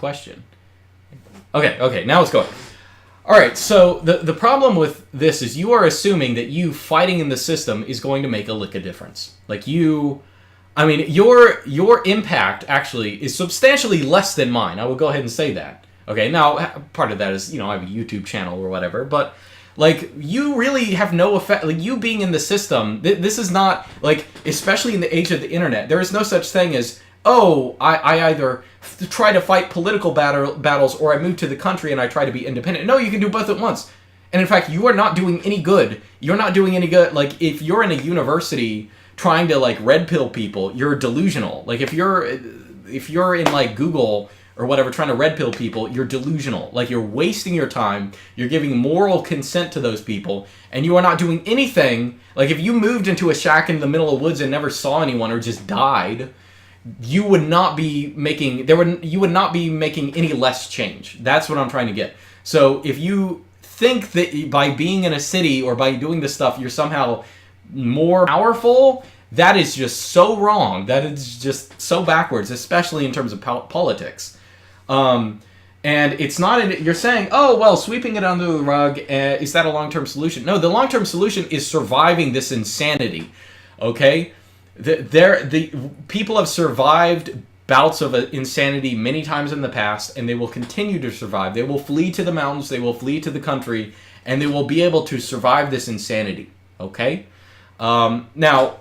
question. Okay, now it's going. All right, so the problem with this is you are assuming that you fighting in the system is going to make a lick of difference. Like your impact actually is substantially less than mine. I will go ahead and say that. Okay, now part of that is, I have a YouTube channel or whatever, but like you really have no effect. Like you being in the system, this is not like, especially in the age of the internet, there is no such thing as, oh, I either try to fight political battles or I move to the country and I try to be independent. No, you can do both at once. And in fact, you are not doing any good. You're not doing any good. Like if you're in a university trying to like red pill people, you're delusional. Like if you're in like Google or whatever trying to red pill people, you're delusional. Like you're wasting your time. You're giving moral consent to those people and you are not doing anything. Like if you moved into a shack in the middle of the woods and never saw anyone or just died, you would not be making any less change. That's what I'm trying to get. So if you think that by being in a city or by doing this stuff you're somehow more powerful, that is just so wrong. That is just so backwards, especially in terms of politics. And it's not. You're saying, oh well, sweeping it under the rug, is that a long-term solution? No, the long-term solution is surviving this insanity. Okay. The people have survived bouts of insanity many times in the past, and they will continue to survive. They will flee to the mountains, they will flee to the country, and they will be able to survive this insanity. Okay? Now,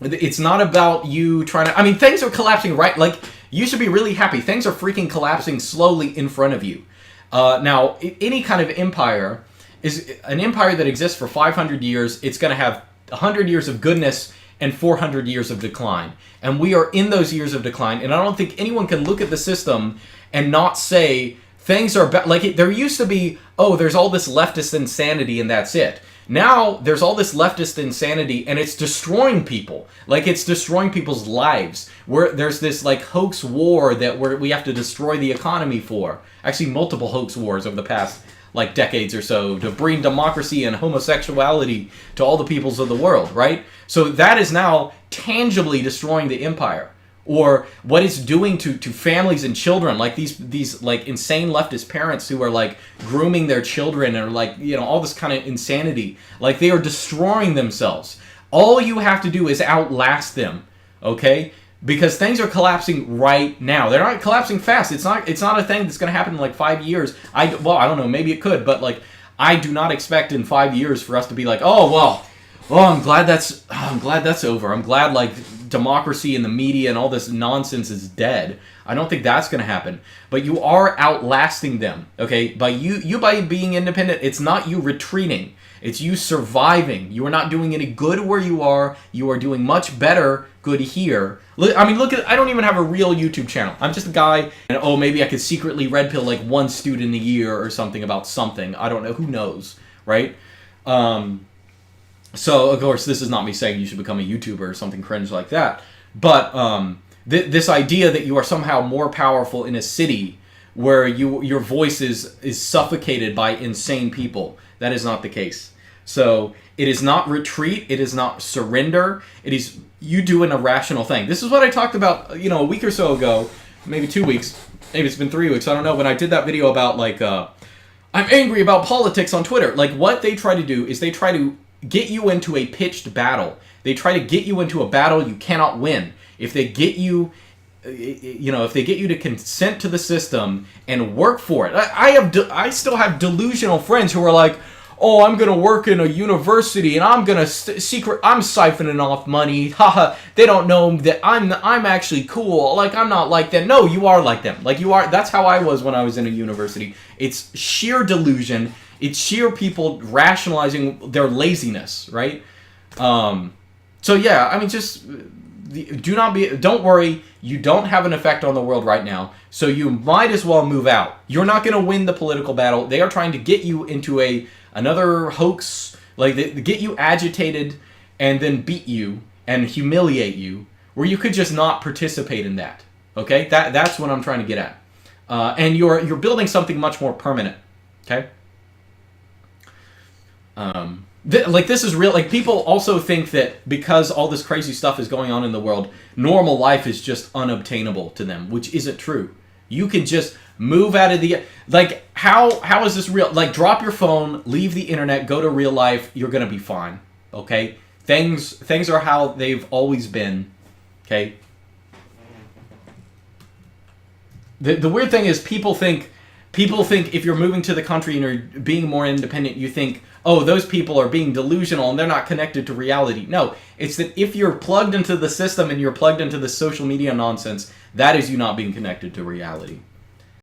it's not about you trying to... I mean, things are collapsing, right? Like, you should be really happy. Things are freaking collapsing slowly in front of you. Now, any kind of empire is an empire that exists for 500 years. It's going to have 100 years of goodness and 400 years of decline. And we are in those years of decline. And I don't think anyone can look at the system and not say things are bad. Like there used to be, oh, there's all this leftist insanity and that's it. Now there's all this leftist insanity and it's destroying people. Like it's destroying people's lives. There's this like hoax war that we have to destroy the economy for. Actually, multiple hoax wars over the past like decades or so to bring democracy and homosexuality to all the peoples of the world, right? So that is now tangibly destroying the empire. Or what it's doing to families and children, like these like insane leftist parents who are like grooming their children or like, all this kind of insanity. Like they are destroying themselves. All you have to do is outlast them, okay? Because things are collapsing right now. They're not collapsing fast. It's not a thing that's going to happen in like 5 years. I don't know. Maybe it could, but like I do not expect in 5 years for us to be like, I'm glad that's over. I'm glad like democracy and the media and all this nonsense is dead. I don't think that's going to happen. But you are outlasting them, okay? By being independent, it's not you retreating. It's you surviving. You are not doing any good where you are. You are doing much better good here. I mean, I don't even have a real YouTube channel. I'm just a guy, and maybe I could secretly red pill like one student a year or something about something. I don't know. Who knows, right? So, of course, this is not me saying you should become a YouTuber or something cringe like that. But this idea that you are somehow more powerful in a city where your voice is suffocated by insane people, that is not the case. So it is not retreat. It is not surrender. It is you do an irrational thing. This is what I talked about, a week or so ago, maybe 2 weeks, maybe it's been 3 weeks. I don't know. When I did that video about like, I'm angry about politics on Twitter. Like what they try to do is they try to get you into a pitched battle. They try to get you into a battle you cannot win. If they get you, if they get you to consent to the system and work for it. I still have delusional friends who are like, oh, I'm going to work in a university and I'm going to I'm siphoning off money. Haha, they don't know that I'm actually cool. Like, I'm not like them. No, you are like them. Like, you are. That's how I was when I was in a university. It's sheer delusion. It's sheer people rationalizing their laziness, right? So, yeah, I mean, just don't worry. You don't have an effect on the world right now. So you might as well move out. You're not going to win the political battle. They are trying to get you into another hoax, like they get you agitated and then beat you and humiliate you, where you could just not participate in that. Okay, that's what I'm trying to get at. And you're building something much more permanent. Okay. This is real. Like people also think that because all this crazy stuff is going on in the world, normal life is just unobtainable to them, which isn't true. You can just move out of the like. How is this real? Like, drop your phone, leave the internet, go to real life. You're gonna be fine. Okay, things are how they've always been. Okay. The weird thing is people think if you're moving to the country and you're being more independent, you think, oh, those people are being delusional and they're not connected to reality. No, it's that if you're plugged into the system and you're plugged into the social media nonsense, that is you not being connected to reality.